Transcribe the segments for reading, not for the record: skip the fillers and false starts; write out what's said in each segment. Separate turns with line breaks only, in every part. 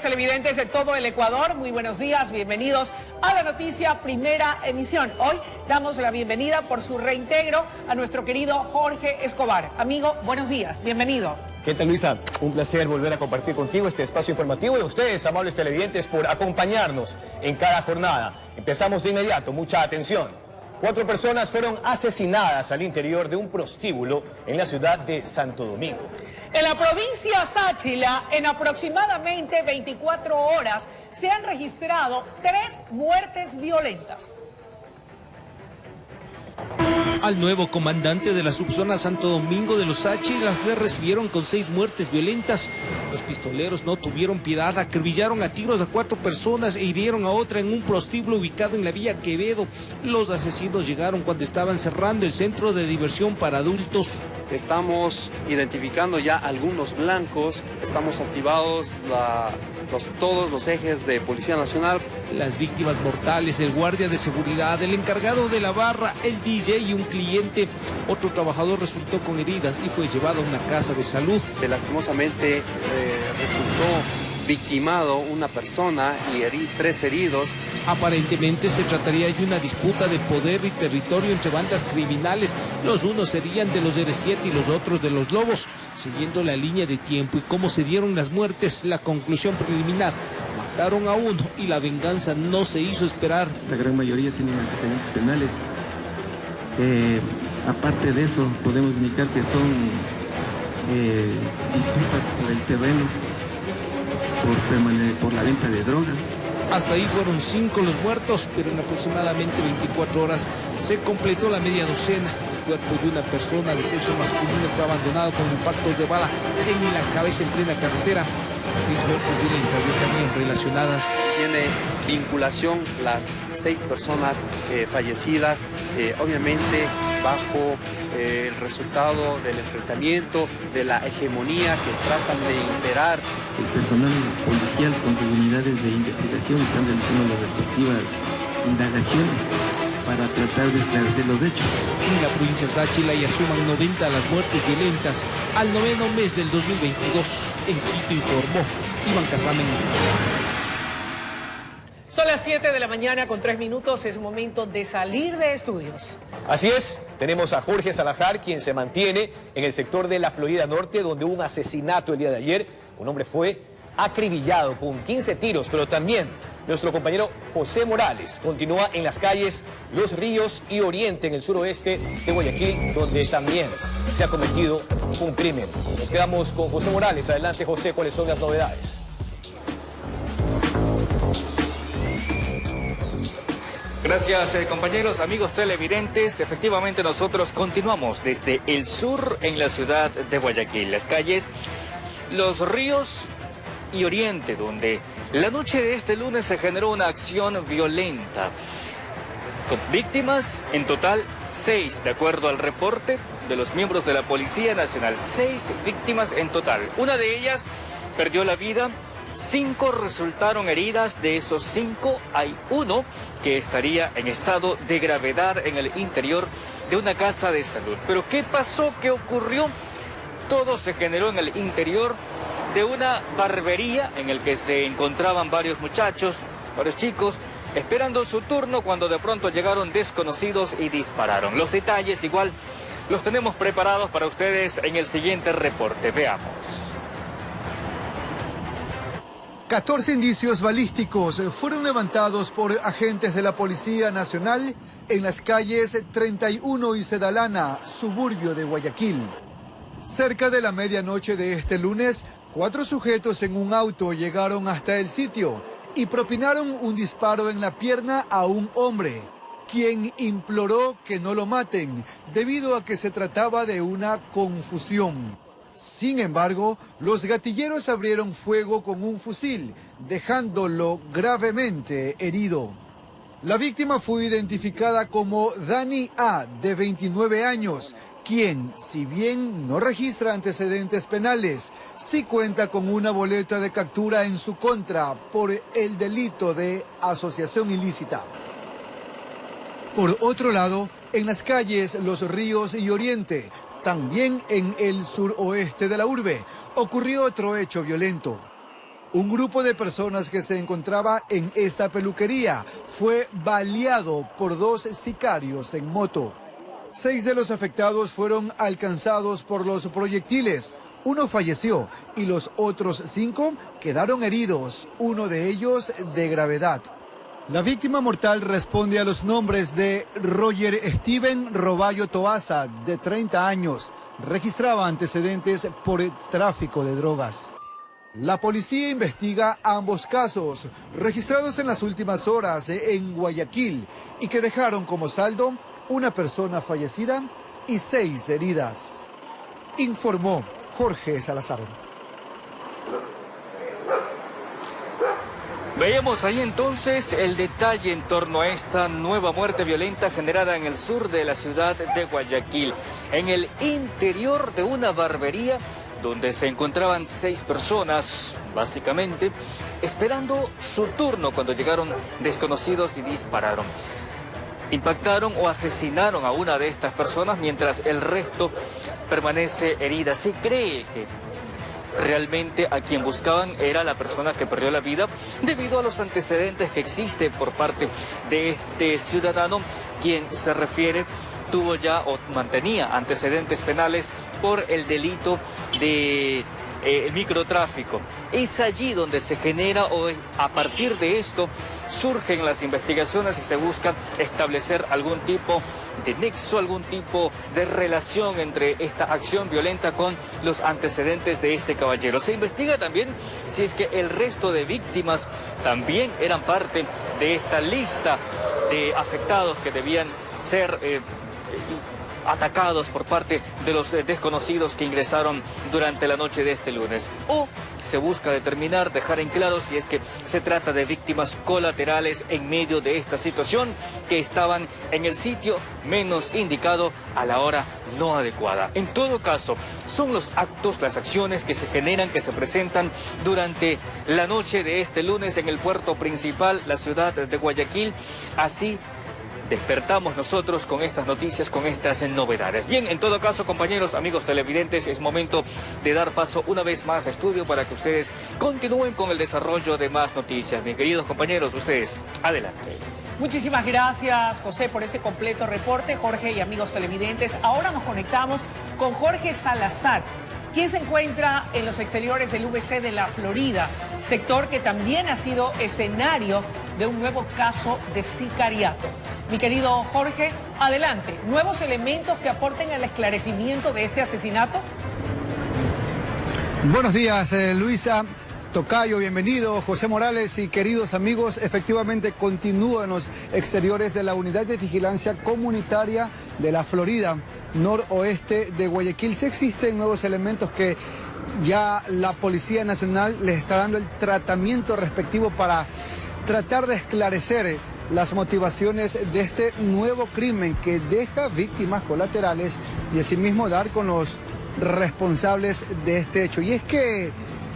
televidentes de todo el Ecuador, muy buenos días, bienvenidos a la noticia Primera Emisión. Hoy damos la bienvenida por su reintegro a nuestro querido Jorge Escobar. Amigo, buenos días, bienvenido.
¿Qué tal, Luisa? Un placer volver a compartir contigo este espacio informativo y a ustedes, amables televidentes, por acompañarnos en cada jornada. Empezamos de inmediato, mucha atención. 4 personas fueron asesinadas al interior de un prostíbulo en la ciudad de Santo Domingo.
En la provincia Sáchila, en aproximadamente 24 horas, se han registrado 3 muertes violentas.
Al nuevo comandante de la subzona Santo Domingo de los Sáchilas le recibieron con 6 muertes violentas. Los pistoleros no tuvieron piedad, acribillaron a tiros a 4 personas e hirieron a otra en un prostíbulo ubicado en la vía Quevedo. Los asesinos llegaron cuando estaban cerrando el centro de diversión para adultos.
Estamos identificando ya algunos blancos, estamos activados todos los ejes de Policía Nacional.
Las víctimas mortales, el guardia de seguridad, el encargado de la barra, el DJ y un cliente. Otro trabajador resultó con heridas y fue llevado a una casa de salud.
Lastimosamente resultó victimado una persona y 3 heridos.
Aparentemente se trataría de una disputa de poder y territorio entre bandas criminales. Los unos serían de los R7 y los otros de los Lobos. Siguiendo la línea de tiempo y cómo se dieron las muertes, la conclusión preliminar: mataron a uno y la venganza no se hizo esperar.
La gran mayoría tienen antecedentes penales. Aparte de eso, podemos indicar que son disputas por el terreno, por la venta de droga.
Hasta ahí fueron 5 los muertos, pero en aproximadamente 24 horas se completó la media docena. El cuerpo de una persona de sexo masculino fue abandonado con impactos de bala en la cabeza en plena carretera. 6 muertes violentas estarían relacionadas.
Tiene vinculación las 6 personas fallecidas, obviamente bajo el resultado del enfrentamiento, de la hegemonía que tratan de imperar.
El personal policial con sus unidades de investigación están realizando las respectivas indagaciones para tratar de esclarecer los hechos.
En la provincia Sáchila ya suman 90 las muertes violentas al 9º mes del 2022. En Quito informó Iván Casamen.
Son las 7 de la mañana con 3 minutos, es momento de salir de estudios.
Así es, tenemos a Jorge Salazar, quien se mantiene en el sector de la Florida Norte, donde hubo un asesinato el día de ayer. Un hombre fue acribillado con 15 tiros, pero también nuestro compañero José Morales continúa en las calles Los Ríos y Oriente, en el suroeste de Guayaquil, donde también se ha cometido un crimen. Nos quedamos con José Morales. Adelante, José, ¿cuáles son las novedades?
Gracias, compañeros, amigos televidentes. Efectivamente, nosotros continuamos desde el sur en la ciudad de Guayaquil. Las calles Los Ríos y Oriente, donde la noche de este lunes se generó una acción violenta. Con víctimas, en total 6, de acuerdo al reporte de los miembros de la Policía Nacional. 6 víctimas en total. Una de ellas perdió la vida, 5 resultaron heridas. De esos 5 hay uno que estaría en estado de gravedad en el interior de una casa de salud. Pero ¿qué pasó? ¿Qué ocurrió? Todo se generó en el interior de una barbería en el que se encontraban varios muchachos, varios chicos, esperando su turno, cuando de pronto llegaron desconocidos y dispararon. Los detalles igual los tenemos preparados para ustedes en el siguiente reporte. Veamos.
14 indicios balísticos fueron levantados por agentes de la Policía Nacional en las calles 31 y Sedalana, suburbio de Guayaquil. Cerca de la medianoche de este lunes, 4 sujetos en un auto llegaron hasta el sitio y propinaron un disparo en la pierna a un hombre, quien imploró que no lo maten debido a que se trataba de una confusión. Sin embargo, los gatilleros abrieron fuego con un fusil, dejándolo gravemente herido. La víctima fue identificada como Dani A., de 29 años, quien, si bien no registra antecedentes penales, sí cuenta con una boleta de captura en su contra por el delito de asociación ilícita. Por otro lado, en las calles Los Ríos y Oriente, también en el suroeste de la urbe, ocurrió otro hecho violento. Un grupo de personas que se encontraba en esta peluquería fue baleado por 2 sicarios en moto. 6 de los afectados fueron alcanzados por los proyectiles. 1 falleció y los otros 5 quedaron heridos, uno de ellos de gravedad. La víctima mortal responde a los nombres de Roger Steven Roballo Toaza, de 30 años. Registraba antecedentes por tráfico de drogas. La policía investiga ambos casos, registrados en las últimas horas en Guayaquil, y que dejaron como saldo 1 persona fallecida y 6 heridas. Informó Jorge Salazar.
Veíamos ahí entonces el detalle en torno a esta nueva muerte violenta generada en el sur de la ciudad de Guayaquil, en el interior de una barbería donde se encontraban 6 personas, básicamente, esperando su turno cuando llegaron desconocidos y dispararon. Impactaron o asesinaron a una de estas personas mientras el resto permanece herida. Se cree que realmente a quien buscaban era la persona que perdió la vida debido a los antecedentes que existen por parte de este ciudadano, quien se refiere tuvo ya o mantenía antecedentes penales por el delito de microtráfico. Es allí donde se genera o a partir de esto surgen las investigaciones y se busca establecer algún tipo de nexo, algún tipo de relación entre esta acción violenta con los antecedentes de este caballero. Se investiga también si es que el resto de víctimas también eran parte de esta lista de afectados que debían ser atacados por parte de los desconocidos que ingresaron durante la noche de este lunes. O se busca determinar, dejar en claro si es que se trata de víctimas colaterales en medio de esta situación que estaban en el sitio menos indicado a la hora no adecuada. En todo caso, son los actos, las acciones que se generan, que se presentan durante la noche de este lunes en el puerto principal, la ciudad de Guayaquil. Así despertamos nosotros con estas noticias, con estas novedades. Bien, en todo caso, compañeros, amigos televidentes, es momento de dar paso una vez más a estudio para que ustedes continúen con el desarrollo de más noticias. Mis queridos compañeros, ustedes, adelante.
Muchísimas gracias, José, por ese completo reporte. Jorge y amigos televidentes, ahora nos conectamos con Jorge Salazar, quien se encuentra en los exteriores del VC de la Florida, sector que también ha sido escenario de un nuevo caso de sicariato. Mi querido Jorge, adelante. ¿Nuevos elementos que aporten al esclarecimiento de este asesinato?
Buenos días, Luisa. Tocayo, bienvenido. José Morales y queridos amigos, efectivamente continúan los exteriores de la Unidad de Vigilancia Comunitaria de la Florida, noroeste de Guayaquil. Sí existen nuevos elementos que ya la Policía Nacional les está dando el tratamiento respectivo para tratar de esclarecer las motivaciones de este nuevo crimen que deja víctimas colaterales y asimismo dar con los responsables de este hecho. Y es que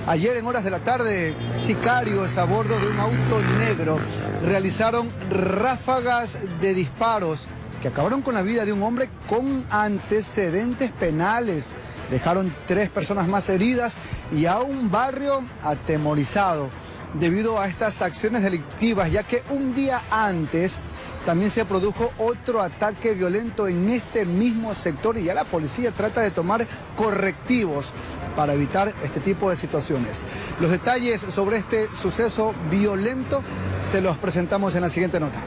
ayer en horas de la tarde, sicarios a bordo de un auto negro realizaron ráfagas de disparos que acabaron con la vida de un hombre con antecedentes penales. Dejaron 3 personas más heridas y a un barrio atemorizado debido a estas acciones delictivas, ya que un día antes también se produjo otro ataque violento en este mismo sector y ya la policía trata de tomar correctivos para evitar este tipo de situaciones. Los detalles sobre este suceso violento se los presentamos en la siguiente nota.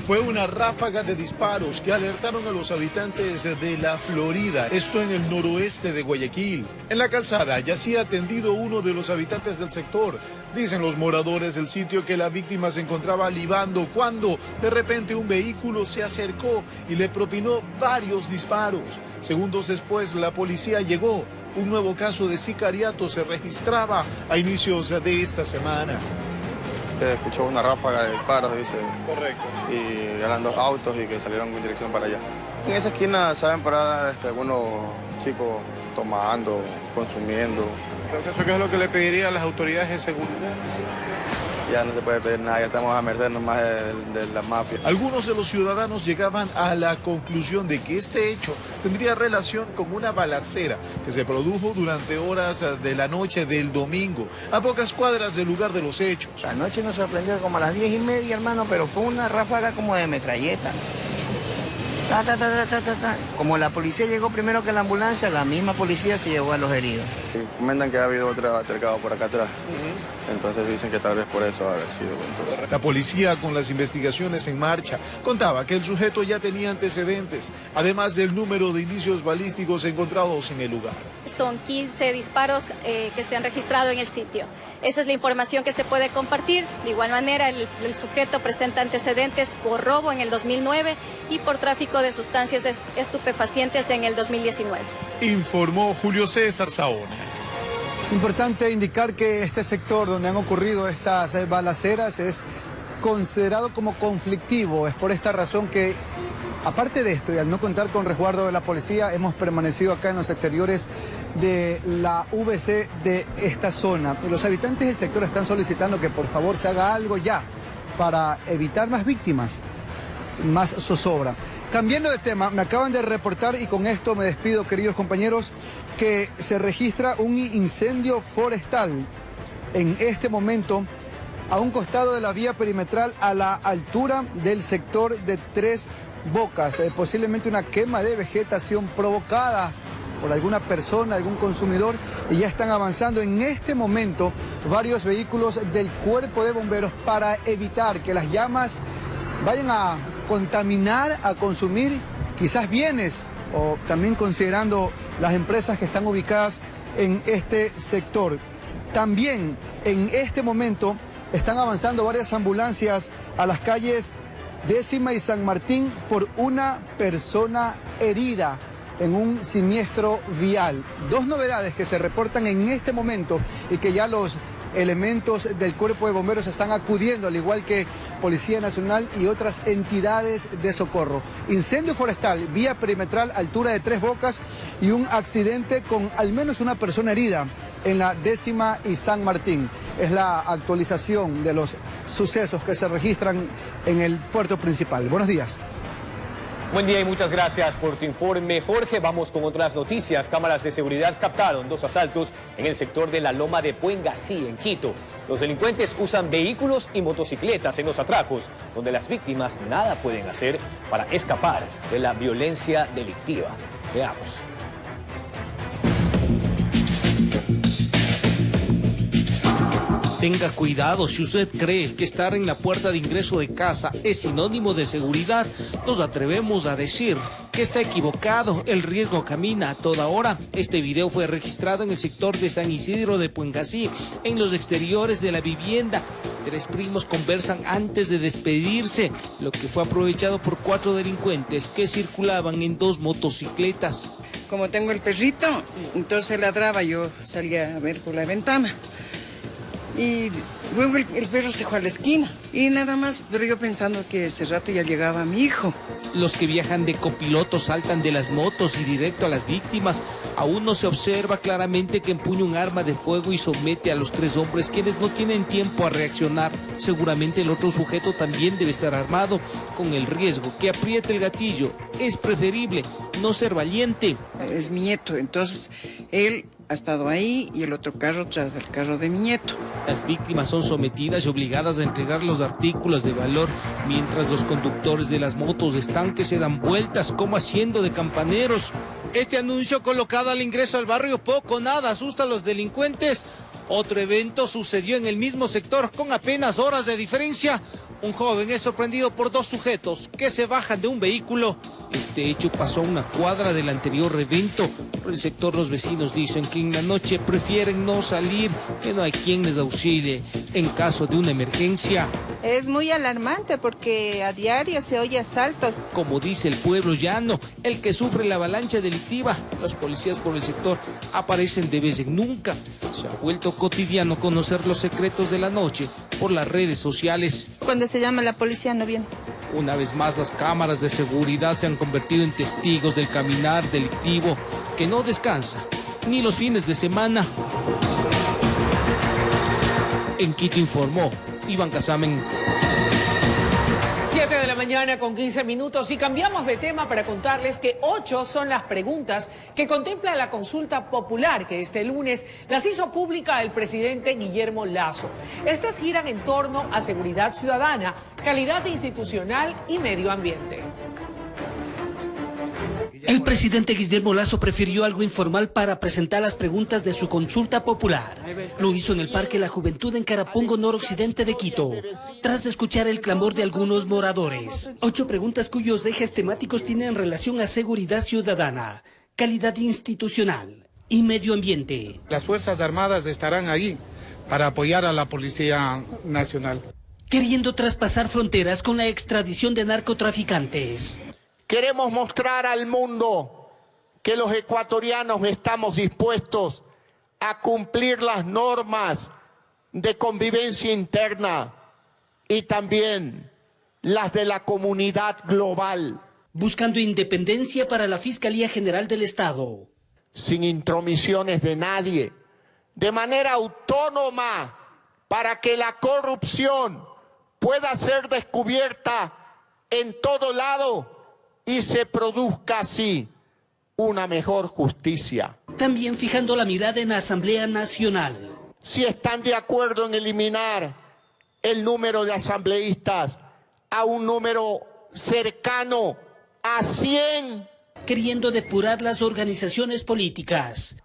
Fue una ráfaga de disparos que alertaron a los habitantes de la Florida, esto en el noroeste de Guayaquil. En la calzada yacía atendido uno de los habitantes del sector. Dicen los moradores del sitio que la víctima se encontraba libando cuando de repente un vehículo se acercó y le propinó varios disparos. Segundos después la policía llegó. Un nuevo caso de sicariato se registraba a inicios de esta semana.
Escuchó una ráfaga de disparos, dice.
Correcto.
Y eran 2 autos y que salieron en dirección para allá. En esa esquina saben parar algunos chicos tomando, consumiendo.
Entonces, ¿qué es lo que le pediría a las autoridades de seguridad?
ya no se puede pedir nada, ya estamos a merced nomás de la mafia.
Algunos de los ciudadanos llegaban a la conclusión de que este hecho tendría relación con una balacera que se produjo durante horas de la noche del domingo, a pocas cuadras del lugar de los hechos.
Anoche nos sorprendió como a las 10:30, hermano, pero fue una ráfaga como de metralleta. Ta, ta, ta, ta, ta, ta. Como la policía llegó primero que la ambulancia, la misma policía se llevó a los heridos.
Comentan que ha habido otro altercado por acá atrás. Entonces dicen que tal vez por eso haber sido. Entonces.
La policía, con las investigaciones en marcha, contaba que el sujeto ya tenía antecedentes, además del número de indicios balísticos encontrados en el lugar.
Son 15 disparos que se han registrado en el sitio. Esa es la información que se puede compartir. De igual manera, el sujeto presenta antecedentes por robo en el 2009 y por tráfico de sustancias estupefacientes en el 2019.
Informó Julio César Saona.
Importante indicar que este sector donde han ocurrido estas balaceras es considerado como conflictivo. Es por esta razón que, aparte de esto y al no contar con resguardo de la policía, hemos permanecido acá en los exteriores de la VC de esta zona. Los habitantes del sector están solicitando que por favor se haga algo ya para evitar más víctimas, más zozobra. Cambiando de tema, me acaban de reportar, y con esto me despido, queridos compañeros, que se registra un incendio forestal en este momento a un costado de la vía perimetral a la altura del sector de Tres Bocas. Posiblemente una quema de vegetación provocada por alguna persona, algún consumidor, y ya están avanzando en este momento varios vehículos del Cuerpo de Bomberos para evitar que las llamas vayan a contaminar, a consumir quizás bienes, o también considerando las empresas que están ubicadas en este sector. También en este momento están avanzando varias ambulancias a las calles 10ª y San Martín por una persona herida en un siniestro vial. Dos novedades que se reportan en este momento y que ya los elementos del Cuerpo de Bomberos están acudiendo, al igual que Policía Nacional y otras entidades de socorro. Incendio forestal, vía perimetral, altura de Tres Bocas, y un accidente con al menos una persona herida en la 10ª y San Martín. Es la actualización de los sucesos que se registran en el puerto principal. Buenos días.
Buen día y muchas gracias por tu informe, Jorge. Vamos con otras noticias. Cámaras de seguridad captaron 2 asaltos en el sector de la Loma de Puengasí, en Quito. Los delincuentes usan vehículos y motocicletas en los atracos, donde las víctimas nada pueden hacer para escapar de la violencia delictiva. Veamos.
Tenga cuidado, si usted cree que estar en la puerta de ingreso de casa es sinónimo de seguridad, nos atrevemos a decir que está equivocado. El riesgo camina a toda hora. Este video fue registrado en el sector de San Isidro de Puengasí, en los exteriores de la vivienda. 3 primos conversan antes de despedirse, lo que fue aprovechado por 4 delincuentes que circulaban en 2 motocicletas.
Como tengo el perrito, entonces ladraba, yo salía a ver por la ventana. Y luego el perro se fue a la esquina y nada más, pero yo pensando que ese rato ya llegaba mi hijo.
Los que viajan de copiloto saltan de las motos y directo a las víctimas. Aún no se observa claramente que empuña un arma de fuego y somete a los 3 hombres, quienes no tienen tiempo a reaccionar. Seguramente el otro sujeto también debe estar armado, con el riesgo que apriete el gatillo. Es preferible no ser valiente.
Es mi nieto, entonces él ha estado ahí y el otro carro tras el carro de mi nieto.
Las víctimas son sometidas y obligadas a entregar los artículos de valor, mientras los conductores de las motos están que se dan vueltas como haciendo de campaneros. Este anuncio colocado al ingreso al barrio poco o nada asusta a los delincuentes. Otro evento sucedió en el mismo sector con apenas horas de diferencia. Un joven es sorprendido por 2 sujetos que se bajan de un vehículo. Este hecho pasó a una cuadra del anterior evento. Por el sector los vecinos dicen que en la noche prefieren no salir, que no hay quien les auxilie en caso de una emergencia.
Es muy alarmante porque a diario se oye asaltos.
Como dice el pueblo llano, el que sufre la avalancha delictiva, los policías por el sector aparecen de vez en nunca. Se ha vuelto cotidiano conocer los secretos de la noche por las redes sociales.
Cuando se llama la policía no viene.
Una vez más, las cámaras de seguridad se han convertido en testigos del caminar delictivo que no descansa, ni los fines de semana. En Quito informó Iván Casamen.
7 de la mañana con 15 minutos y cambiamos de tema para contarles que 8 son las preguntas que contempla la consulta popular que este lunes las hizo pública el presidente Guillermo Lasso. Estas giran en torno a seguridad ciudadana, calidad institucional y medio ambiente.
El presidente Guillermo Lasso prefirió algo informal para presentar las preguntas de su consulta popular. Lo hizo en el Parque La Juventud en Carapungo, noroccidente de Quito, tras de escuchar el clamor de algunos moradores. 8 preguntas cuyos ejes temáticos tienen relación a seguridad ciudadana, calidad institucional y medio ambiente.
Las Fuerzas Armadas estarán ahí para apoyar a la Policía Nacional.
Queriendo traspasar fronteras con la extradición de narcotraficantes.
Queremos mostrar al mundo que los ecuatorianos estamos dispuestos a cumplir las normas de convivencia interna y también las de la comunidad global.
Buscando independencia para la Fiscalía General del Estado.
Sin intromisiones de nadie, de manera autónoma, para que la corrupción pueda ser descubierta en todo lado y se produzca así una mejor justicia.
También fijando la mirada en la Asamblea Nacional.
Si están de acuerdo en eliminar el número de asambleístas a un número cercano a 100.
Queriendo depurar las organizaciones políticas.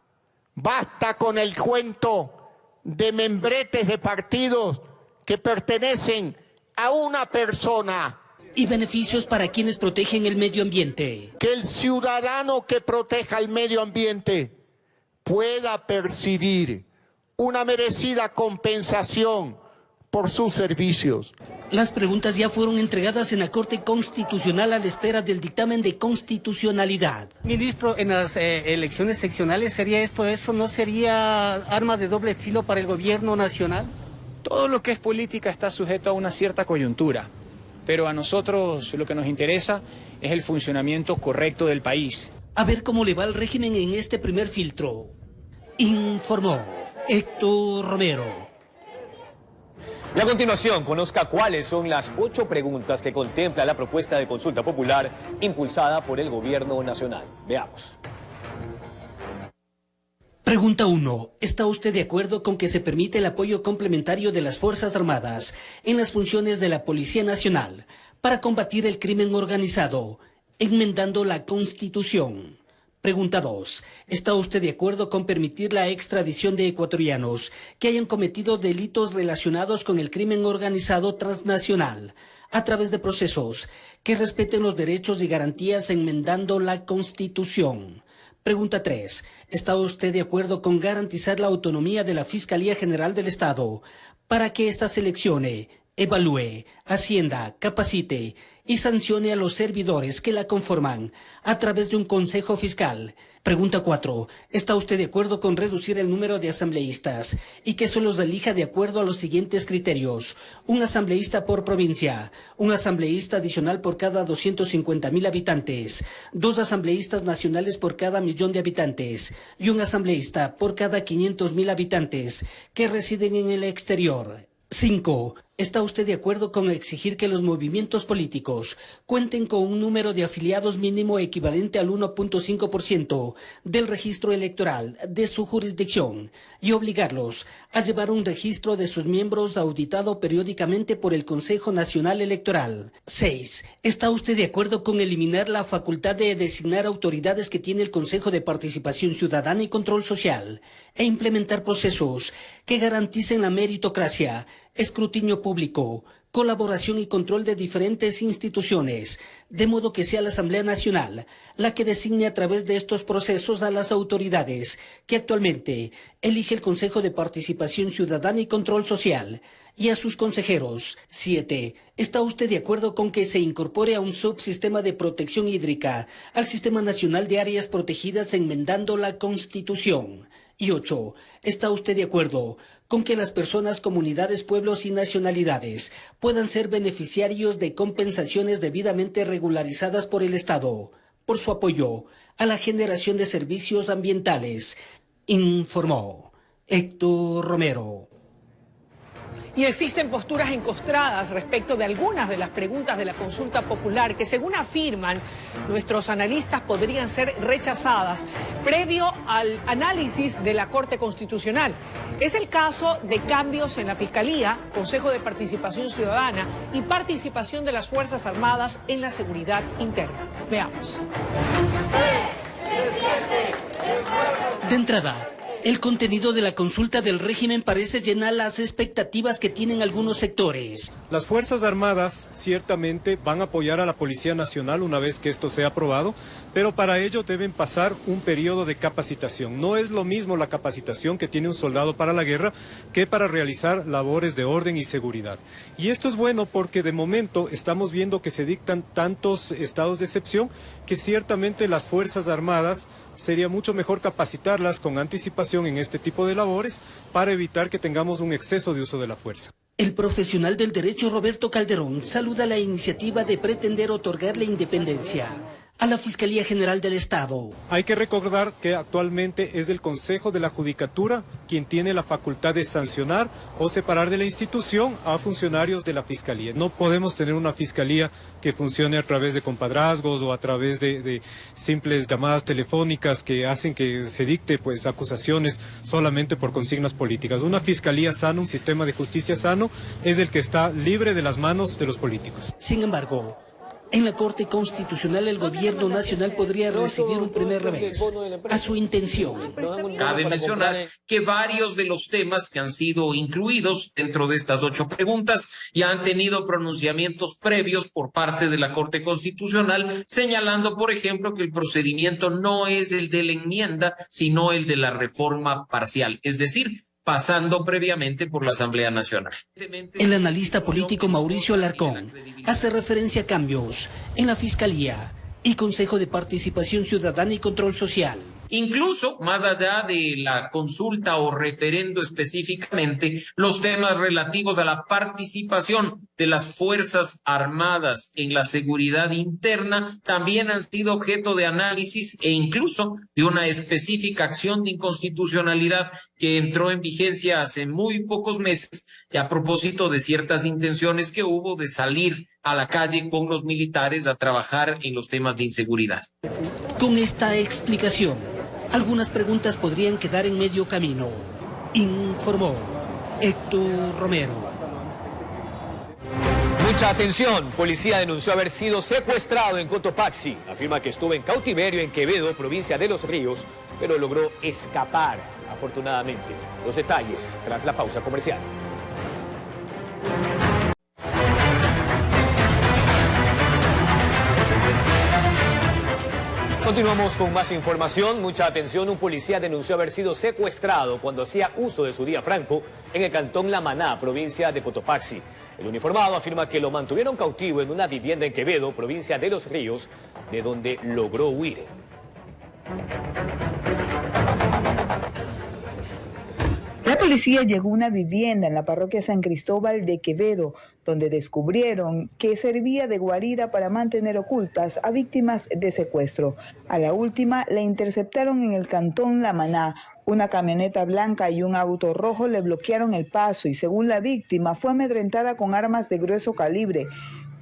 Basta con el cuento de membretes de partidos que pertenecen a una persona.
Y beneficios para quienes protegen el medio ambiente.
Que el ciudadano que proteja el medio ambiente pueda percibir una merecida compensación por sus servicios.
Las preguntas ya fueron entregadas en la Corte Constitucional a la espera del dictamen de constitucionalidad.
Ministro, en las elecciones seccionales, ¿eso no sería arma de doble filo para el gobierno nacional?
Todo lo que es política está sujeto a una cierta coyuntura. Pero a nosotros lo que nos interesa es el funcionamiento correcto del país.
A ver cómo le va al régimen en este primer filtro. Informó Héctor Romero.
Y a continuación, conozca cuáles son las 8 preguntas que contempla la propuesta de consulta popular impulsada por el Gobierno Nacional. Veamos.
Pregunta 1. ¿Está usted de acuerdo con que se permite el apoyo complementario de las Fuerzas Armadas en las funciones de la Policía Nacional para combatir el crimen organizado, enmendando la Constitución? Pregunta 2. ¿Está usted de acuerdo con permitir la extradición de ecuatorianos que hayan cometido delitos relacionados con el crimen organizado transnacional a través de procesos que respeten los derechos y garantías, enmendando la Constitución? Pregunta 3. ¿Está usted de acuerdo con garantizar la autonomía de la Fiscalía General del Estado para que ésta seleccione, evalúe, ascienda, capacite y sancione a los servidores que la conforman a través de un consejo fiscal? Pregunta 4. ¿Está usted de acuerdo con reducir el número de asambleístas y que se los elija de acuerdo a los siguientes criterios? Un asambleísta por provincia, un asambleísta adicional por cada 250.000 habitantes, 2 asambleístas nacionales por cada 1.000.000 de habitantes y un asambleísta por cada 500.000 habitantes que residen en el exterior. 5. ¿Está usted de acuerdo con exigir que los movimientos políticos cuenten con un número de afiliados mínimo equivalente al 1.5% del registro electoral de su jurisdicción y obligarlos a llevar un registro de sus miembros auditado periódicamente por el Consejo Nacional Electoral? 6. ¿Está usted de acuerdo con eliminar la facultad de designar autoridades que tiene el Consejo de Participación Ciudadana y Control Social e implementar procesos que garanticen la meritocracia, escrutinio público, colaboración y control de diferentes instituciones, de modo que sea la Asamblea Nacional la que designe a través de estos procesos a las autoridades que actualmente elige el Consejo de Participación Ciudadana y Control Social y a sus consejeros? 7. ¿Está usted de acuerdo con que se incorpore a un subsistema de protección hídrica al Sistema Nacional de Áreas Protegidas, enmendando la Constitución? Y 8. ¿Está usted de acuerdo con que las personas, comunidades, pueblos y nacionalidades puedan ser beneficiarios de compensaciones debidamente regularizadas por el Estado por su apoyo a la generación de servicios ambientales? Informó Héctor Romero.
Y existen posturas encontradas respecto de algunas de las preguntas de la consulta popular que, según afirman nuestros analistas, podrían ser rechazadas previo al análisis de la Corte Constitucional. Es el caso de cambios en la Fiscalía, Consejo de Participación Ciudadana y participación de las Fuerzas Armadas en la seguridad interna. Veamos.
De entrada, el contenido de la consulta del régimen parece llenar las expectativas que tienen algunos sectores.
Las Fuerzas Armadas ciertamente van a apoyar a la Policía Nacional una vez que esto sea aprobado, pero para ello deben pasar un periodo de capacitación. No es lo mismo la capacitación que tiene un soldado para la guerra que para realizar labores de orden y seguridad. Y esto es bueno porque de momento estamos viendo que se dictan tantos estados de excepción que ciertamente las Fuerzas Armadas sería mucho mejor capacitarlas con anticipación en este tipo de labores para evitar que tengamos un exceso de uso de la fuerza.
El profesional del derecho Roberto Calderón saluda la iniciativa de pretender otorgarle independencia a la Fiscalía General del Estado.
Hay que recordar que actualmente es el Consejo de la Judicatura quien tiene la facultad de sancionar o separar de la institución a funcionarios de la Fiscalía. No podemos tener una Fiscalía que funcione a través de compadrazgos o a través de simples llamadas telefónicas que hacen que se dicte pues acusaciones solamente por consignas políticas. Una Fiscalía sana, un sistema de justicia sano, es el que está libre de las manos de los políticos.
Sin embargo, en la Corte Constitucional el gobierno nacional podría recibir un primer revés a su intención.
Cabe mencionar que varios de los temas que han sido incluidos dentro de estas 8 preguntas ya han tenido pronunciamientos previos por parte de la Corte Constitucional, señalando, por ejemplo, que el procedimiento no es el de la enmienda, sino el de la reforma parcial, es decir, pasando previamente por la Asamblea Nacional.
El analista político Mauricio Alarcón hace referencia a cambios en la Fiscalía y Consejo de Participación Ciudadana y Control Social.
Incluso, más allá de la consulta o referendo específicamente, los temas relativos a la participación de las Fuerzas Armadas en la seguridad interna también han sido objeto de análisis e incluso de una específica acción de inconstitucionalidad que entró en vigencia hace muy pocos meses a propósito de ciertas intenciones que hubo de salir a la calle con los militares a trabajar en los temas de inseguridad.
Con esta explicación, algunas preguntas podrían quedar en medio camino, informó Héctor Romero.
Mucha atención, policía denunció haber sido secuestrado en Cotopaxi. Afirma que estuvo en cautiverio en Quevedo, provincia de Los Ríos, pero logró escapar, afortunadamente. Los detalles tras la pausa comercial. Continuamos con más información. Mucha atención, un policía denunció haber sido secuestrado cuando hacía uso de su día franco en el cantón La Maná, provincia de Cotopaxi. El uniformado afirma que lo mantuvieron cautivo en una vivienda en Quevedo, provincia de Los Ríos, de donde logró huir.
La policía llegó a una vivienda en la parroquia San Cristóbal de Quevedo, donde descubrieron que servía de guarida para mantener ocultas a víctimas de secuestro. A la última la interceptaron en el cantón La Maná. Una camioneta blanca y un auto rojo le bloquearon el paso y, según la víctima, fue amedrentada con armas de grueso calibre.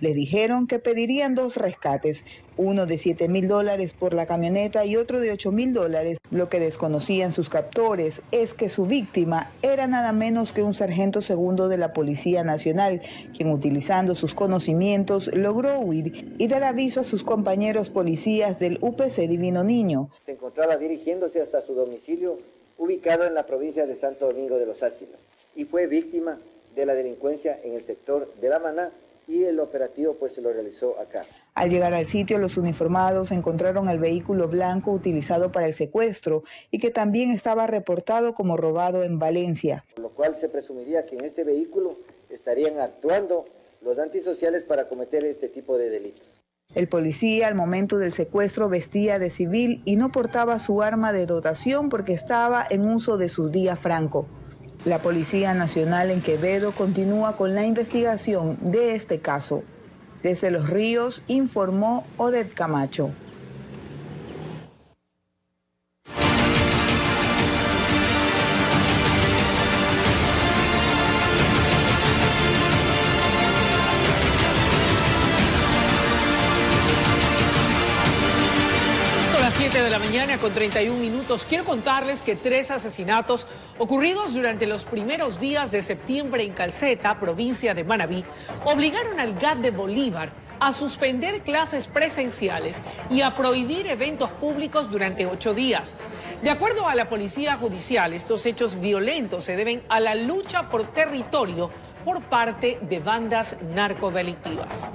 Le dijeron que pedirían 2 rescates, uno de $7,000 por la camioneta y otro de $8,000. Lo que desconocían sus captores es que su víctima era nada menos que un sargento segundo de la Policía Nacional, quien, utilizando sus conocimientos, logró huir y dar aviso a sus compañeros policías del UPC Divino Niño.
Se encontraba dirigiéndose hasta su domicilio, ubicado en la provincia de Santo Domingo de los Áchilas, y fue víctima de la delincuencia en el sector de La Maná, y el operativo pues se lo realizó acá.
Al llegar al sitio, los uniformados encontraron el vehículo blanco utilizado para el secuestro y que también estaba reportado como robado en Valencia.
Por lo cual se presumiría que en este vehículo estarían actuando los antisociales para cometer este tipo de delitos.
El policía al momento del secuestro vestía de civil y no portaba su arma de dotación porque estaba en uso de su día franco. La Policía Nacional en Quevedo continúa con la investigación de este caso. Desde Los Ríos informó Odette Camacho.
7 de la mañana con 31 minutos. Quiero contarles que 3 asesinatos ocurridos durante los primeros días de septiembre en Calceta, provincia de Manabí, obligaron al GAT de Bolívar a suspender clases presenciales y a prohibir eventos públicos durante 8 días. De acuerdo a la Policía Judicial, estos hechos violentos se deben a la lucha por territorio por parte de bandas narcodelictivas.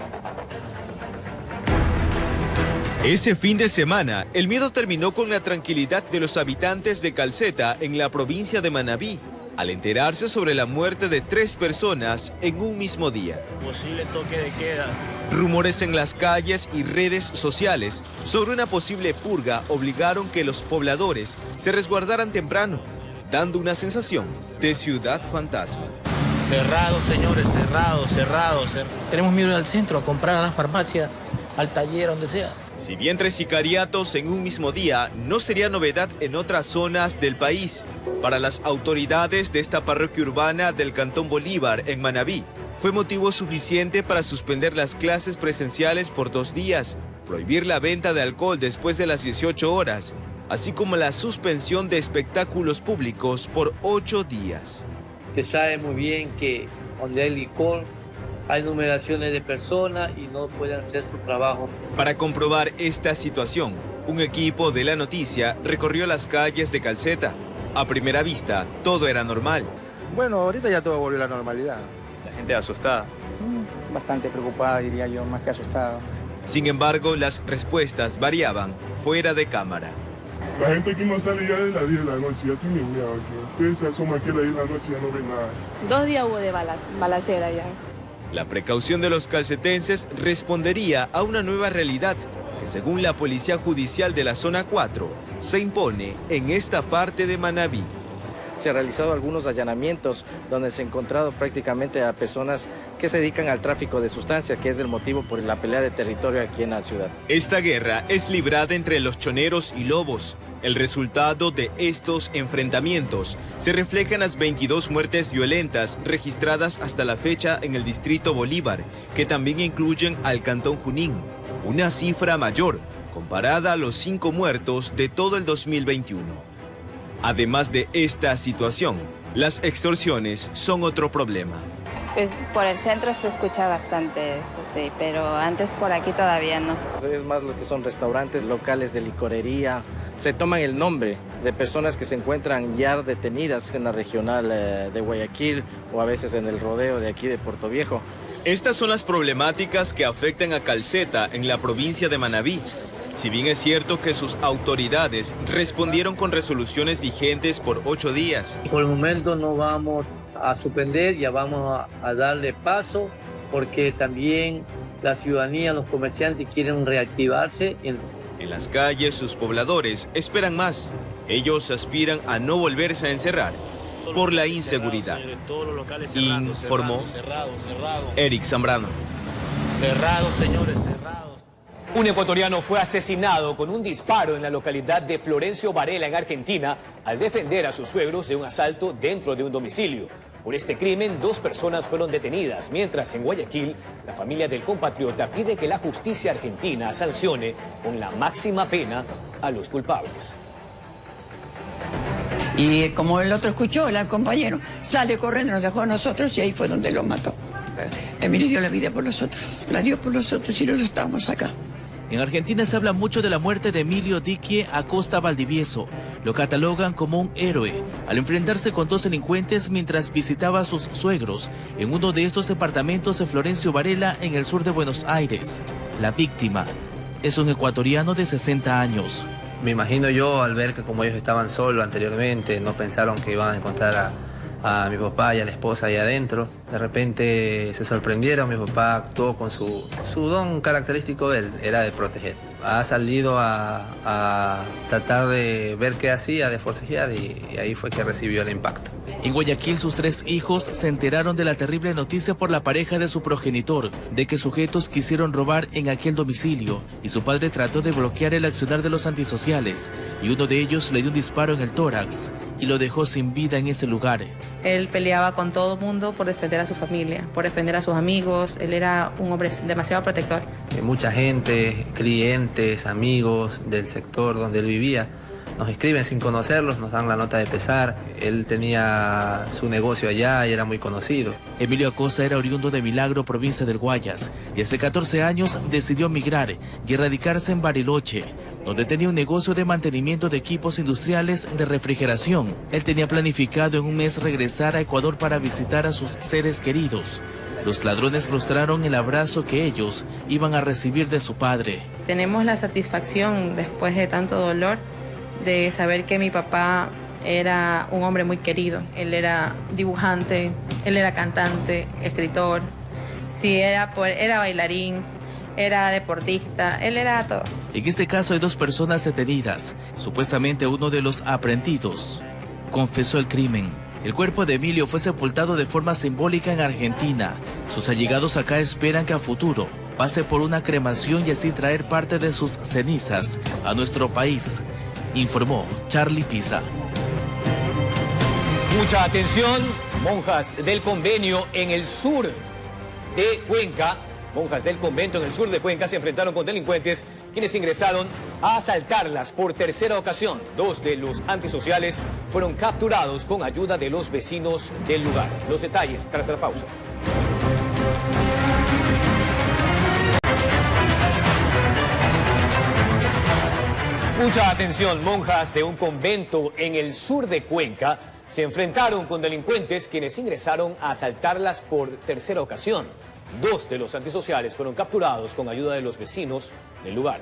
Ese fin de semana, el miedo terminó con la tranquilidad de los habitantes de Calceta en la provincia de Manabí, al enterarse sobre la muerte de 3 personas en un mismo día.
Posible toque de queda.
Rumores en las calles y redes sociales sobre una posible purga obligaron que los pobladores se resguardaran temprano, dando una sensación de ciudad fantasma.
Cerrados, señores, cerrados. Tenemos miedo ir al centro a comprar a la farmacia, al taller, donde sea.
Si bien 3 sicariatos en un mismo día no sería novedad en otras zonas del país, para las autoridades de esta parroquia urbana del Cantón Bolívar en Manabí, fue motivo suficiente para suspender las clases presenciales por 2 días, prohibir la venta de alcohol después de las 18 horas, así como la suspensión de espectáculos públicos por 8 días.
Se sabe muy bien que donde hay licor, hay numeraciones de personas y no pueden hacer su trabajo.
Para comprobar esta situación, un equipo de La Noticia recorrió las calles de Calceta. A primera vista, todo era normal.
Bueno, ahorita ya todo volvió a la normalidad.
La gente asustada. Bastante preocupada, diría yo, más que asustada.
Sin embargo, las respuestas variaban fuera de cámara.
La gente aquí no sale ya de las 10 de la noche, ya tiene miedo. Ustedes se asoman aquí a las 10 de la noche y ya no ven nada.
2 días hubo de balacera ya.
La precaución de los calcetenses respondería a una nueva realidad que, según la Policía Judicial de la Zona 4, se impone en esta parte de Manabí.
Se han realizado algunos allanamientos donde se ha encontrado prácticamente a personas que se dedican al tráfico de sustancias, que es el motivo por la pelea de territorio aquí en la ciudad.
Esta guerra es librada entre los choneros y lobos. El resultado de estos enfrentamientos se refleja en las 22 muertes violentas registradas hasta la fecha en el distrito Bolívar, que también incluyen al Cantón Junín, una cifra mayor comparada a los 5 muertos de todo el 2021. Además de esta situación, las extorsiones son otro problema.
Pues por el centro se escucha bastante eso, sí, pero antes por aquí todavía no.
Es más lo que son restaurantes, locales de licorería. Se toman el nombre de personas que se encuentran ya detenidas en la regional de Guayaquil o a veces en el rodeo de aquí de Puerto Viejo.
Estas son las problemáticas que afectan a Calceta en la provincia de Manabí. Si bien es cierto que sus autoridades respondieron con resoluciones vigentes por 8 días.
Por el momento no vamos a suspender, ya vamos a darle paso porque también la ciudadanía, los comerciantes quieren reactivarse.
En las calles sus pobladores esperan más. Ellos aspiran a no volverse a encerrar por la inseguridad. Informó Eric Zambrano.
Cerrados, señores, cerrados.
Un ecuatoriano fue asesinado con un disparo en la localidad de Florencio Varela, en Argentina, al defender a sus suegros de un asalto dentro de un domicilio. Por este crimen, 2 personas fueron detenidas, mientras en Guayaquil, la familia del compatriota pide que la justicia argentina sancione con la máxima pena a los culpables.
Y como el otro escuchó, el compañero, sale corriendo, nos dejó a nosotros y ahí fue donde lo mató. Emilio dio la vida por los otros, la dio por los otros y nosotros estábamos acá.
En Argentina se habla mucho de la muerte de Emilio Diquie Acosta Valdivieso. Lo catalogan como un héroe al enfrentarse con 2 delincuentes mientras visitaba a sus suegros en uno de estos departamentos de Florencio Varela, en el sur de Buenos Aires. La víctima es un ecuatoriano de 60 años.
Me imagino yo, al ver que como ellos estaban solos anteriormente, no pensaron que iban a encontrar a mi papá y a la esposa ahí adentro. De repente se sorprendieron, mi papá actuó con su don característico de él, era de proteger. Ha salido a tratar de ver qué hacía, de forcejear, y ahí fue que recibió el impacto.
En Guayaquil, sus 3 hijos se enteraron de la terrible noticia por la pareja de su progenitor, de que sujetos quisieron robar en aquel domicilio, y su padre trató de bloquear el accionar de los antisociales, y uno de ellos le dio un disparo en el tórax y lo dejó sin vida en ese lugar.
Él peleaba con todo el mundo por defender a su familia, por defender a sus amigos. Él era un hombre demasiado protector.
Mucha gente, clientes, amigos del sector donde él vivía, nos escriben sin conocerlos, nos dan la nota de pesar. Él tenía su negocio allá y era muy conocido.
Emilio Acosta era oriundo de Milagro, provincia del Guayas, y hace 14 años decidió migrar y erradicarse en Bariloche, donde tenía un negocio de mantenimiento de equipos industriales de refrigeración. Él tenía planificado en un mes regresar a Ecuador para visitar a sus seres queridos. Los ladrones frustraron el abrazo que ellos iban a recibir de su padre.
Tenemos la satisfacción, después de tanto dolor, de saber que mi papá era un hombre muy querido. Él era dibujante, él era cantante, escritor, era bailarín, era deportista, él era todo.
En este caso hay 2 personas detenidas. Supuestamente uno de los aprehendidos confesó el crimen. El cuerpo de Emilio fue sepultado de forma simbólica en Argentina. Sus allegados acá esperan que a futuro pase por una cremación y así traer parte de sus cenizas a nuestro país, informó Charlie Pisa.
Mucha atención, monjas del convenio en el sur de Cuenca. Monjas del convento en el sur de Cuenca se enfrentaron con delincuentes quienes ingresaron a asaltarlas por tercera ocasión. 2 de los antisociales fueron capturados con ayuda de los vecinos del lugar. Los detalles tras la pausa. Mucha atención, monjas de un convento en el sur de Cuenca se enfrentaron con delincuentes quienes ingresaron a asaltarlas por tercera ocasión. 2 de los antisociales fueron capturados con ayuda de los vecinos del lugar.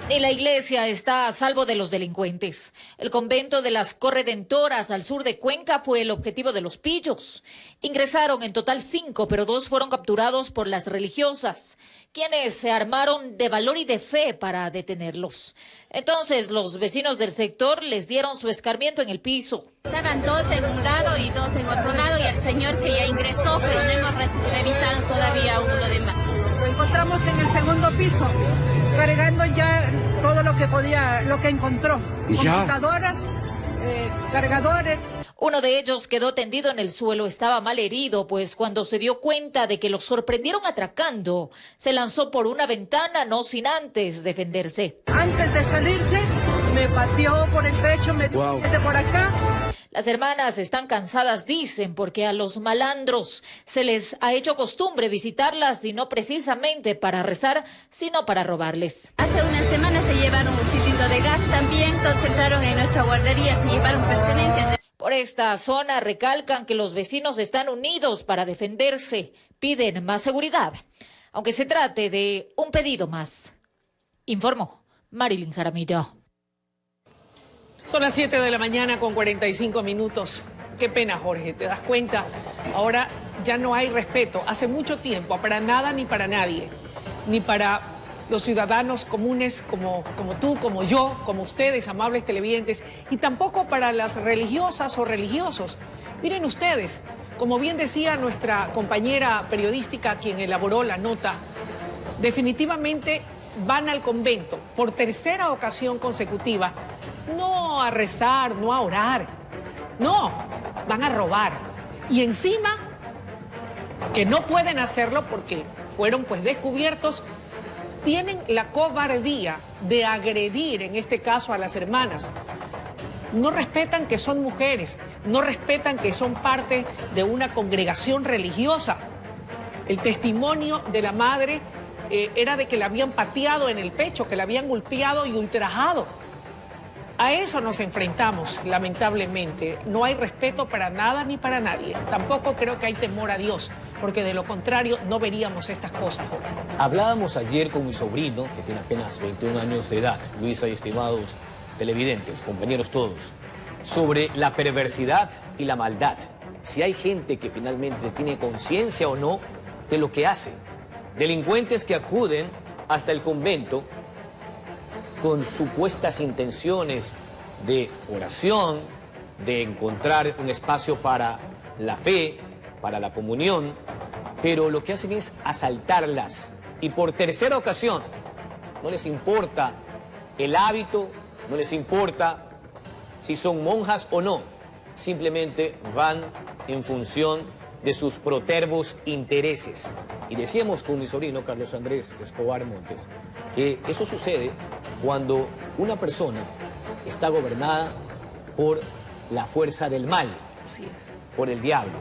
Y la iglesia está a salvo de los delincuentes. El convento de las Corredentoras al sur de Cuenca fue el objetivo de los pillos. Ingresaron en total 5, pero 2 fueron capturados por las religiosas, quienes se armaron de valor y de fe para detenerlos. Entonces los vecinos del sector les dieron su escarmiento en el piso.
Estaban 2 en un lado y 2 en otro lado, y el señor que ya ingresó, pero no hemos revisado todavía uno de más.
Lo encontramos en el segundo piso, cargando ya todo lo que podía, lo que encontró. Computadoras, cargadores.
Uno de ellos quedó tendido en el suelo, estaba mal herido, pues cuando se dio cuenta de que los sorprendieron atracando, se lanzó por una ventana, no sin antes defenderse.
Antes de salirse, me pateó por el pecho, me dio por acá.
Las hermanas están cansadas, dicen, porque a los malandros se les ha hecho costumbre visitarlas y no precisamente para rezar, sino para robarles.
Hace unas semanas se llevaron un cilindro de gas también, concentraron en nuestra guardería, se llevaron pertenencias.
Por esta zona recalcan que los vecinos están unidos para defenderse, piden más seguridad, aunque se trate de un pedido más. Informó Marilyn Jaramillo.
Son las 7 de la mañana con 45 minutos. Qué pena, Jorge, ¿te das cuenta? Ahora ya no hay respeto, hace mucho tiempo, para nada ni para nadie, ni para los ciudadanos comunes como tú, como yo, como ustedes, amables televidentes, y tampoco para las religiosas o religiosos. Miren ustedes, como bien decía nuestra compañera periodística quien elaboró la nota, definitivamente van al convento por tercera ocasión consecutiva, no a rezar, no a orar, no, van a robar. Y encima que no pueden hacerlo porque fueron pues descubiertos, tienen la cobardía de agredir, en este caso a las hermanas. No respetan que son mujeres, no respetan que son parte de una congregación religiosa. El testimonio de la madre era de que la habían pateado en el pecho, que la habían golpeado y ultrajado. A eso nos enfrentamos, lamentablemente. No hay respeto para nada ni para nadie. Tampoco creo que hay temor a Dios, porque de lo contrario no veríamos estas cosas, Jorge.
Hablábamos ayer con mi sobrino, que tiene apenas 21 años de edad, Luisa y estimados televidentes, compañeros todos, sobre la perversidad y la maldad. Si hay gente que finalmente tiene conciencia o no de lo que hace. Delincuentes que acuden hasta el convento con supuestas intenciones de oración, de encontrar un espacio para la fe, para la comunión, pero lo que hacen es asaltarlas. Y por tercera ocasión, no les importa el hábito, no les importa si son monjas o no, simplemente van en función de sus protervos intereses. Y decíamos con mi sobrino Carlos Andrés Escobar Montes que eso sucede cuando una persona está gobernada por la fuerza del mal, por el diablo.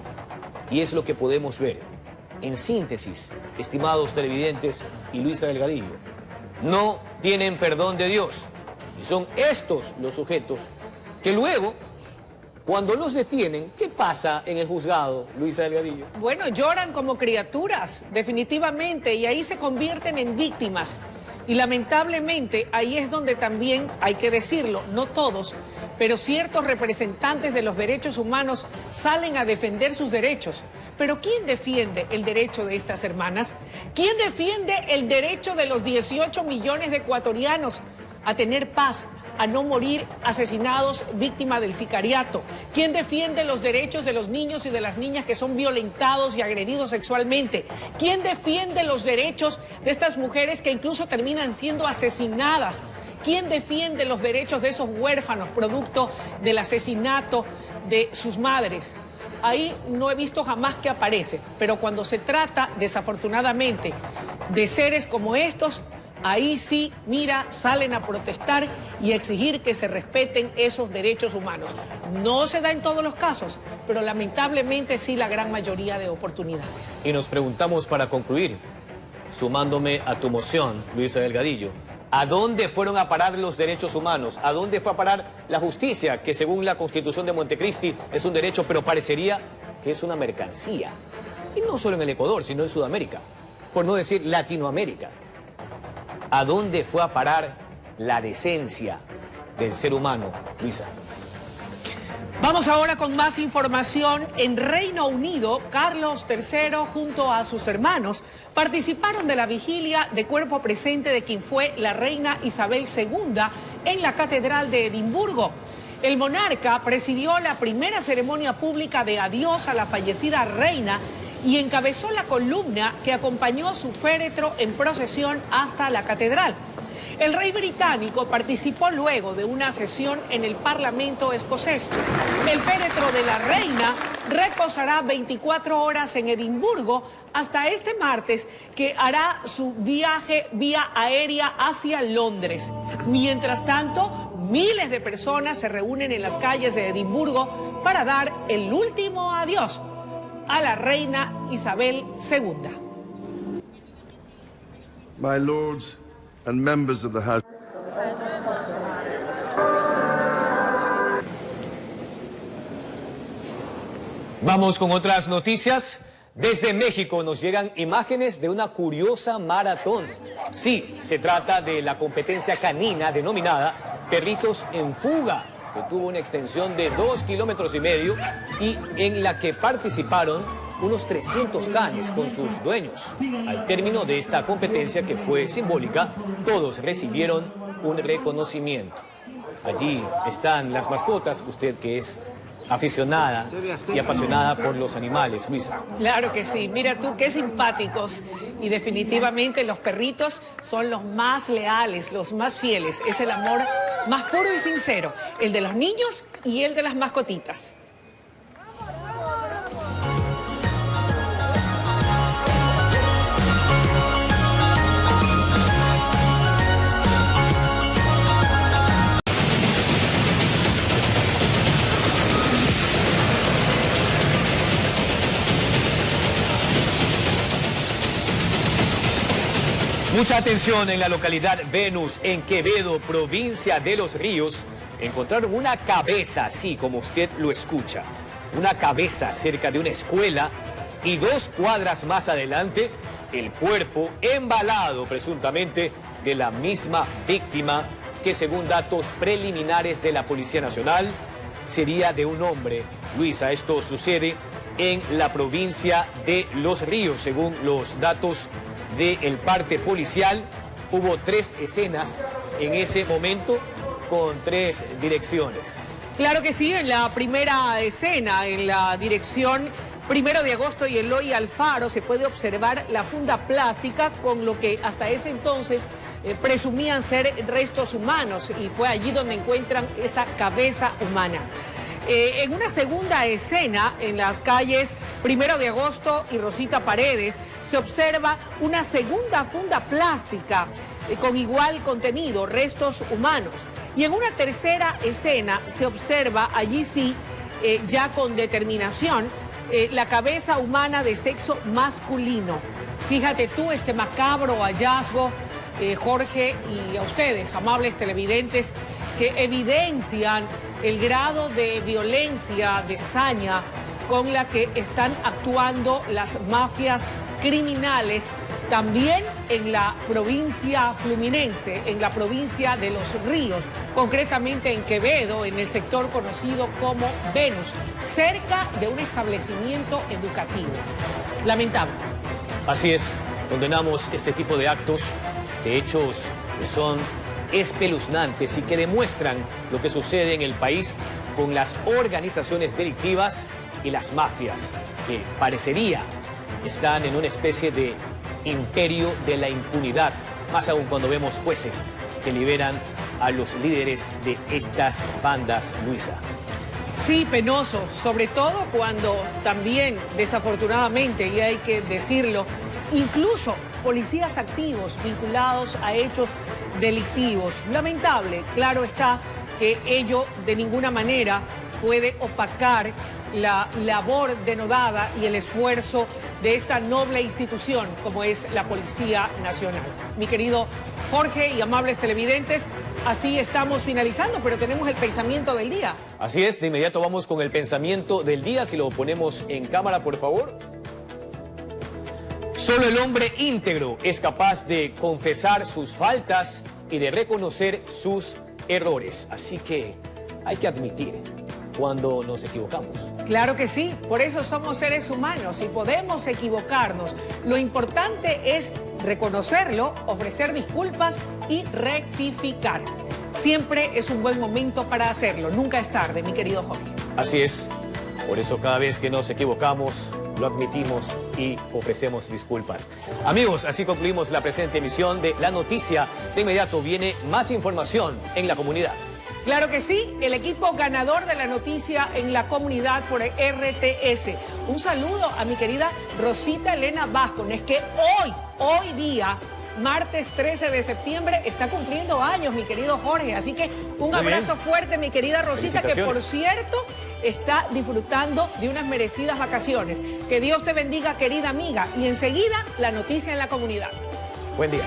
Y es lo que podemos ver. En síntesis, estimados televidentes y Luisa Delgadillo, no tienen perdón de Dios. Y son estos los sujetos que luego, cuando los detienen, ¿qué pasa en el juzgado, Luisa Delgadillo?
Bueno, lloran como criaturas, definitivamente, y ahí se convierten en víctimas. Y lamentablemente ahí es donde también, hay que decirlo, no todos, pero ciertos representantes de los derechos humanos salen a defender sus derechos. Pero ¿quién defiende el derecho de estas hermanas? ¿Quién defiende el derecho de los 18 millones de ecuatorianos a tener paz, a no morir asesinados víctimas del sicariato? ¿Quién defiende los derechos de los niños y de las niñas que son violentados y agredidos sexualmente? ¿Quién defiende los derechos de estas mujeres que incluso terminan siendo asesinadas? ¿Quién defiende los derechos de esos huérfanos producto del asesinato de sus madres? Ahí no he visto jamás que aparece, pero cuando se trata, desafortunadamente, de seres como estos, ahí sí, mira, salen a protestar y a exigir que se respeten esos derechos humanos. No se da en todos los casos, pero lamentablemente sí la gran mayoría de oportunidades.
Y nos preguntamos para concluir, sumándome a tu moción, Luisa Delgadillo, ¿a dónde fueron a parar los derechos humanos? ¿A dónde fue a parar la justicia, que según la Constitución de Montecristi es un derecho, pero parecería que es una mercancía? Y no solo en el Ecuador, sino en Sudamérica, por no decir Latinoamérica. ¿A dónde fue a parar la decencia del ser humano, Luisa?
Vamos ahora con más información. En Reino Unido, Carlos III junto a sus hermanos participaron de la vigilia de cuerpo presente de quien fue la reina Isabel II en la Catedral de Edimburgo. El monarca presidió la primera ceremonia pública de adiós a la fallecida reina y encabezó la columna que acompañó su féretro en procesión hasta la catedral. El rey británico participó luego de una sesión en el Parlamento escocés. El féretro de la reina reposará 24 horas en Edimburgo hasta este martes, que hará su viaje vía aérea hacia Londres. Mientras tanto, miles de personas se reúnen en las calles de Edimburgo para dar el último adiós a la reina Isabel II.
My lords and members of the House.
Vamos con otras noticias. Desde México nos llegan imágenes de una curiosa maratón. Sí, se trata de la competencia canina denominada Perritos en Fuga, que tuvo una extensión de 2,5 kilómetros y en la que participaron unos 300 canes con sus dueños. Al término de esta competencia, que fue simbólica, todos recibieron un reconocimiento. Allí están las mascotas, usted que es aficionada y apasionada por los animales, Luisa.
Claro que sí, mira tú qué simpáticos, y definitivamente los perritos son los más leales, los más fieles, es el amor más puro y sincero, el de los niños y el de las mascotitas.
Mucha atención. En la localidad Venus, en Quevedo, provincia de Los Ríos, encontraron una cabeza, así como usted lo escucha. Una cabeza cerca de una escuela y 2 cuadras más adelante, el cuerpo embalado presuntamente de la misma víctima, que según datos preliminares de la Policía Nacional, sería de un hombre. Luisa, esto sucede en la provincia de Los Ríos, según los datos del parte policial. Hubo 3 escenas en ese momento con 3 direcciones.
Claro que sí, en la primera escena, en la dirección 1 de agosto y Eloy Alfaro, se puede observar la funda plástica con lo que hasta ese entonces presumían ser restos humanos, y fue allí donde encuentran esa cabeza humana. En una segunda escena, en las calles 1 de agosto y Rosita Paredes, se observa una segunda funda plástica con igual contenido, restos humanos. Y en una tercera escena se observa, allí sí, ya con determinación, la cabeza humana de sexo masculino. Fíjate tú este macabro hallazgo, Jorge, y a ustedes, amables televidentes, que evidencian el grado de violencia, de saña con la que están actuando las mafias criminales, también en la provincia fluminense, en la provincia de Los Ríos, concretamente en Quevedo, en el sector conocido como Venus, cerca de un establecimiento educativo. Lamentable.
Así es, condenamos este tipo de actos, de hechos que son espeluznantes y que demuestran lo que sucede en el país con las organizaciones delictivas y las mafias, que parecería están en una especie de imperio de la impunidad, más aún cuando vemos jueces que liberan a los líderes de estas bandas, Luisa.
Sí, penoso, sobre todo cuando también, desafortunadamente, y hay que decirlo, incluso policías activos vinculados a hechos delictivos. Lamentable, claro está que ello de ninguna manera puede opacar la labor denodada y el esfuerzo de esta noble institución como es la Policía Nacional. Mi querido Jorge y amables televidentes, así estamos finalizando, pero tenemos el pensamiento del día.
Así es, de inmediato vamos con el pensamiento del día, si lo ponemos en cámara, por favor. Solo el hombre íntegro es capaz de confesar sus faltas y de reconocer sus errores. Así que hay que admitir cuando nos equivocamos.
Claro que sí, por eso somos seres humanos y podemos equivocarnos. Lo importante es reconocerlo, ofrecer disculpas y rectificar. Siempre es un buen momento para hacerlo, nunca es tarde, mi querido Jorge.
Así es, por eso cada vez que nos equivocamos, lo admitimos y ofrecemos disculpas. Amigos, así concluimos la presente emisión de La Noticia. De inmediato viene más información en la comunidad.
Claro que sí, el equipo ganador de La Noticia en la comunidad por el RTS. Un saludo a mi querida Rosita Elena Vázquez, que hoy día, martes 13 de septiembre, está cumpliendo años, mi querido Jorge. Así que un abrazo fuerte, mi querida Rosita, que por cierto está disfrutando de unas merecidas vacaciones. Que Dios te bendiga, querida amiga. Y enseguida, La Noticia en la comunidad.
Buen día.